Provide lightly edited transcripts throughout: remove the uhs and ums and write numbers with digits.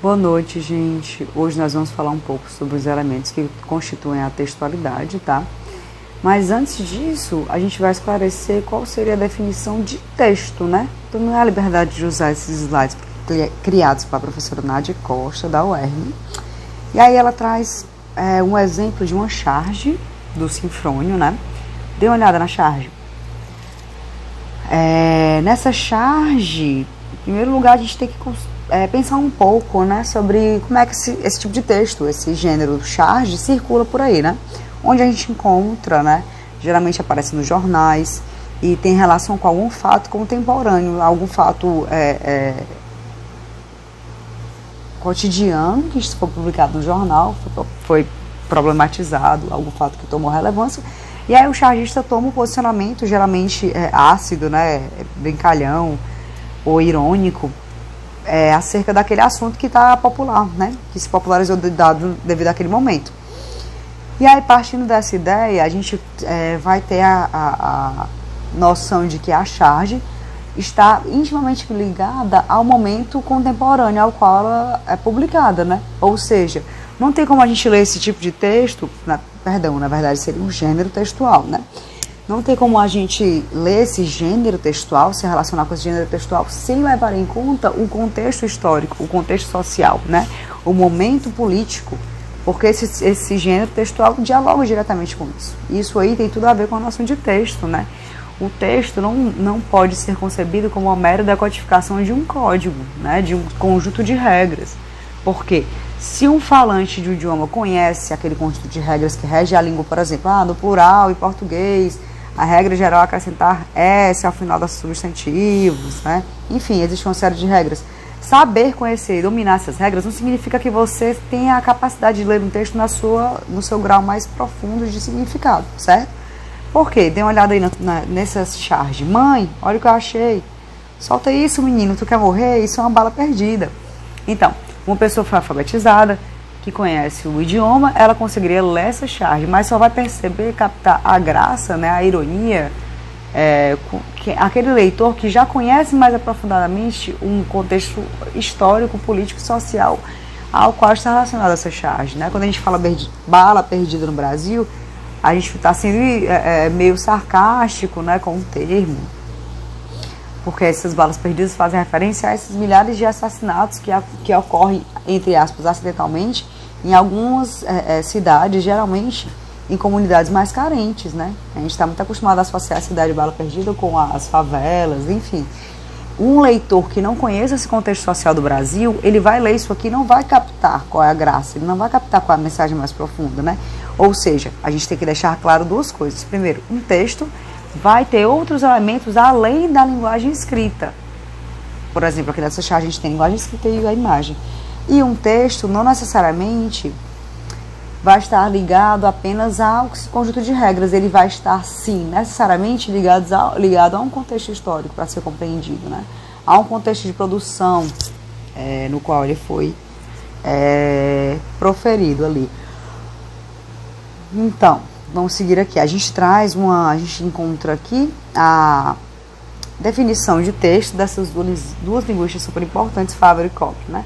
Boa noite, gente. Hoje nós vamos falar um pouco sobre os elementos que constituem a textualidade, tá? Mas antes disso, a gente vai esclarecer qual seria a definição de texto, né? Então, não é a liberdade de usar esses slides criados pela professora Nádia Costa, da UERN. E aí ela traz um exemplo de uma charge do Sinfrônio, né? Dê uma olhada na charge. Nessa charge, em primeiro lugar, a gente tem que pensar um pouco, né, sobre como é que esse tipo de texto, esse gênero charge, circula por aí, né? Onde a gente encontra, né? Geralmente aparece nos jornais e tem relação com algum fato contemporâneo, algum fato cotidiano que foi publicado no jornal, foi problematizado, algum fato que tomou relevância. E aí o chargista toma um posicionamento geralmente ácido, né, brincalhão ou irônico, acerca daquele assunto que está popular, né, que se popularizou devido àquele momento. E aí, partindo dessa ideia, a gente vai ter a noção de que a charge está intimamente ligada ao momento contemporâneo ao qual ela é publicada, né? Ou seja, não tem como a gente ler esse tipo de texto, na verdade seria um gênero textual, né? Não tem como a gente ler esse gênero textual, se relacionar com esse gênero textual, sem levar em conta o contexto histórico, o contexto social, né? O momento político, porque esse gênero textual dialoga diretamente com isso. Isso aí tem tudo a ver com a noção de texto, né? O texto não pode ser concebido como uma mera decodificação de um código, né? De um conjunto de regras. Porque se um falante de um idioma conhece aquele conjunto de regras que rege a língua, por exemplo, no plural, em português, a regra geral é acrescentar S ao final dos substantivos, né? Enfim, existe uma série de regras. Saber, conhecer e dominar essas regras não significa que você tenha a capacidade de ler um texto no seu grau mais profundo de significado, certo? Por quê? Dê uma olhada aí nessa charge. Mãe, olha o que eu achei. Solta isso, menino, tu quer morrer? Isso é uma bala perdida. Então, uma pessoa foi alfabetizada, que conhece o idioma, ela conseguiria ler essa charge, mas só vai perceber, captar a graça, né, a ironia, aquele leitor que já conhece mais aprofundadamente um contexto histórico, político e social ao qual está relacionada essa charge, né? Quando a gente fala bala perdida no Brasil, a gente está sendo meio sarcástico, né, com o termo, porque essas balas perdidas fazem referência a esses milhares de assassinatos que ocorrem, entre aspas, acidentalmente, em algumas cidades, geralmente em comunidades mais carentes, né? A gente está muito acostumado a associar a cidade de bala perdida com as favelas, enfim. Um leitor que não conheça esse contexto social do Brasil, ele vai ler isso aqui e não vai captar qual é a graça, ele não vai captar qual é a mensagem mais profunda, né? Ou seja, a gente tem que deixar claro duas coisas. Primeiro, um texto vai ter outros elementos além da linguagem escrita. Por exemplo, aqui nessa charge a gente tem a linguagem escrita e a imagem. E um texto não necessariamente vai estar ligado apenas ao conjunto de regras. Ele vai estar, sim, necessariamente ligado a um contexto histórico para ser compreendido, né? A um contexto de produção no qual ele foi proferido ali. Então, vamos seguir aqui. A gente encontra aqui a definição de texto dessas duas linguistas super importantes, Faber e Koch, né?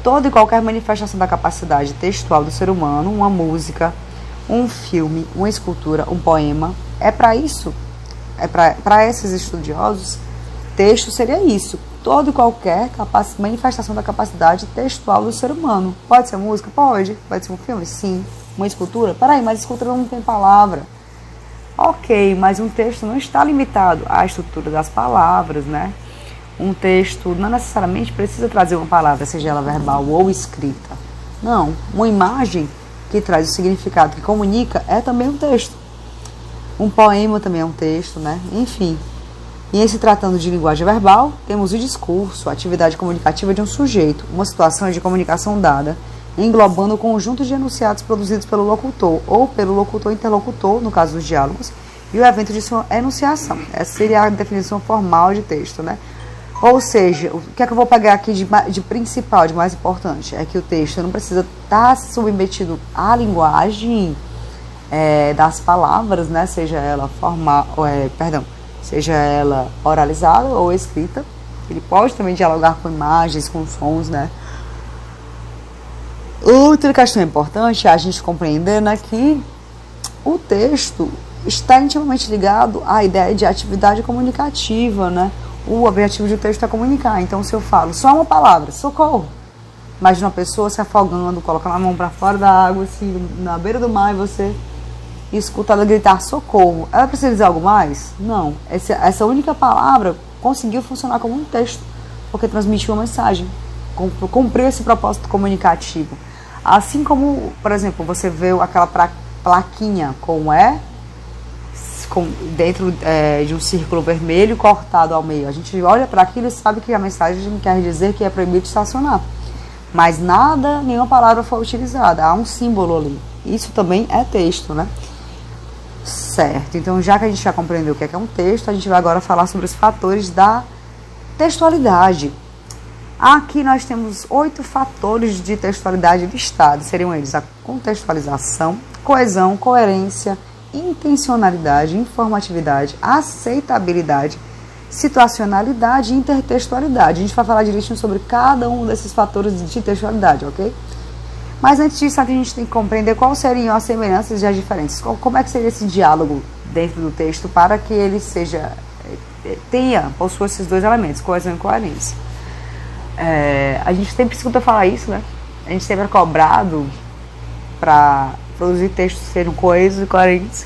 Toda e qualquer manifestação da capacidade textual do ser humano, uma música, um filme, uma escultura, um poema, para isso, para esses estudiosos, texto seria isso. Toda e qualquer manifestação da capacidade textual do ser humano. Pode ser música? Pode. Pode ser um filme? Sim. Uma escultura? Peraí, mas escultura não tem palavra. Ok, mas um texto não está limitado à estrutura das palavras, né? Um texto não necessariamente precisa trazer uma palavra, seja ela verbal ou escrita. Não, uma imagem que traz o significado, que comunica, é também um texto. Um poema também é um texto, né? Enfim. E em se tratando de linguagem verbal, temos o discurso, a atividade comunicativa de um sujeito, uma situação de comunicação dada, englobando o conjunto de enunciados produzidos pelo locutor ou pelo locutor-interlocutor, no caso dos diálogos, e o evento de sua enunciação. Essa seria a definição formal de texto, né? Ou seja, o que é que eu vou pegar aqui de principal, de mais importante? É que o texto não precisa estar submetido à linguagem das palavras, né? Seja ela seja ela oralizada ou escrita. Ele pode também dialogar com imagens, com sons, né? Outra questão importante é a gente compreender, né, que o texto está intimamente ligado à ideia de atividade comunicativa, né? O objetivo do texto é comunicar. Então, se eu falo só uma palavra, socorro, imagina uma pessoa se afogando, colocando a mão para fora da água, assim, na beira do mar, e você escuta ela gritar socorro. Ela precisa dizer algo mais? Não. Essa única palavra conseguiu funcionar como um texto, porque transmitiu uma mensagem, cumpriu esse propósito comunicativo. Assim como, por exemplo, você vê aquela plaquinha dentro de um círculo vermelho cortado ao meio. A gente olha para aquilo e sabe que a mensagem quer dizer que é proibido estacionar. Mas nenhuma palavra foi utilizada. Há um símbolo ali. Isso também é texto, né? Certo. Então, já que a gente já compreendeu o que é um texto, a gente vai agora falar sobre os fatores da textualidade. Aqui nós temos 8 fatores de textualidade listados. Seriam eles a contextualização, coesão, coerência, intencionalidade, informatividade, aceitabilidade, situacionalidade e intertextualidade. A gente vai falar direitinho sobre cada um desses fatores de textualidade, ok? Mas antes disso, a gente tem que compreender quais seriam as semelhanças e as diferenças. Como é que seria esse diálogo dentro do texto para que ele possua esses dois elementos, coesão e coerência. A gente sempre escuta falar isso, né? A gente sempre é cobrado para produzir textos que sejam coesos e coerentes.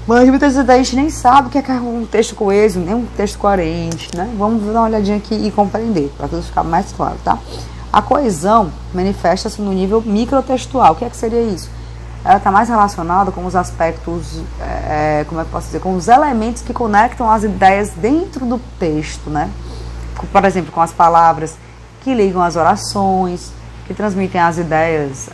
Mas muitas vezes a gente nem sabe o que é um texto coeso, nem um texto coerente, né? Vamos dar uma olhadinha aqui e compreender, para tudo ficar mais claro, tá? A coesão manifesta-se no nível microtextual. O que seria isso? Ela está mais relacionada com os aspectos, como é que eu posso dizer, com os elementos que conectam as ideias dentro do texto, né? Por exemplo, com as palavras que ligam as orações, que transmitem as ideias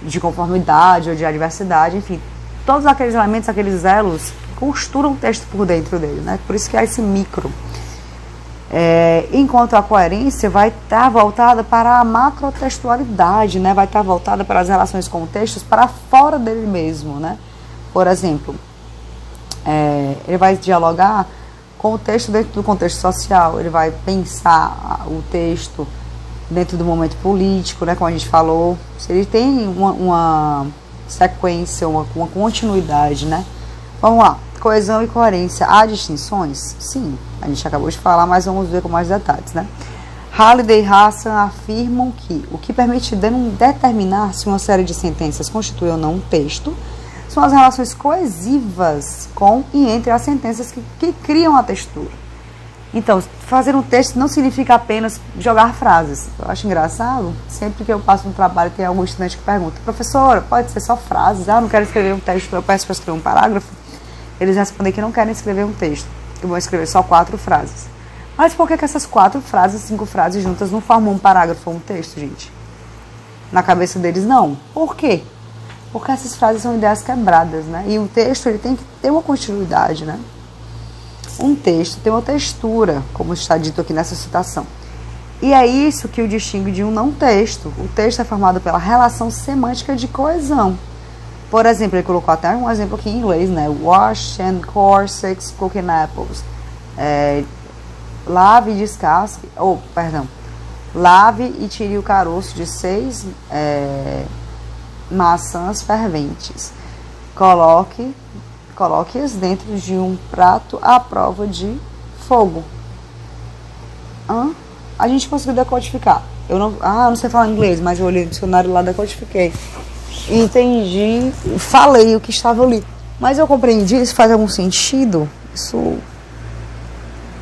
de conformidade ou de adversidade, enfim, todos aqueles elementos, aqueles elos que costuram o texto por dentro dele, né? Por isso que há esse micro. Enquanto a coerência vai estar voltada para a macrotextualidade, né? Vai estar voltada para as relações com textos para fora dele mesmo, né? Por exemplo, ele vai dialogar com o texto dentro do contexto social, ele vai pensar o texto dentro do momento político, né? Como a gente falou, se ele tem uma sequência, uma continuidade, né? Vamos lá. Coesão e coerência, há distinções? Sim, a gente acabou de falar, mas vamos ver com mais detalhes, né? Halliday e Hassan afirmam que o que permite determinar se uma série de sentenças constitui ou não um texto são as relações coesivas com e entre as sentenças que criam a textura. Então, fazer um texto não significa apenas jogar frases. Eu acho engraçado, sempre que eu passo um trabalho tem algum estudante que pergunta: professora, pode ser só frases? Eu não quero escrever um texto, eu peço para escrever um parágrafo. Eles respondem que não querem escrever um texto, que vão escrever só 4 frases. Mas por que essas 4 frases, 5 frases juntas não formam um parágrafo ou um texto, gente? Na cabeça deles, não. Por quê? Porque essas frases são ideias quebradas, né? E o texto ele tem que ter uma continuidade, né? Um texto tem uma textura, como está dito aqui nessa citação. E é isso que o distingue de um não texto. O texto é formado pela relação semântica de coesão. Por exemplo, ele colocou até um exemplo aqui em inglês, né? Wash and core 6 cooking apples. Lave e descasque, lave e tire o caroço de 6 maçãs ferventes. Coloque-as dentro de um prato à prova de fogo. A gente conseguiu decodificar. Eu não sei falar inglês, mas eu olhei o dicionário lá, decodifiquei. Entendi, falei o que estava ali. Mas eu compreendi, isso faz algum sentido? Isso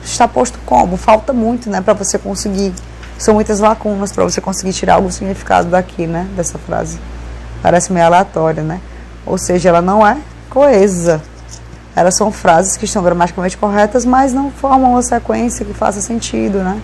está posto como? Falta muito, né, para você conseguir. São muitas lacunas para você conseguir tirar algum significado daqui, né, dessa frase. Parece meio aleatória, né? Ou seja, ela não é coesa. Elas são frases que estão gramaticalmente corretas, mas não formam uma sequência que faça sentido, né?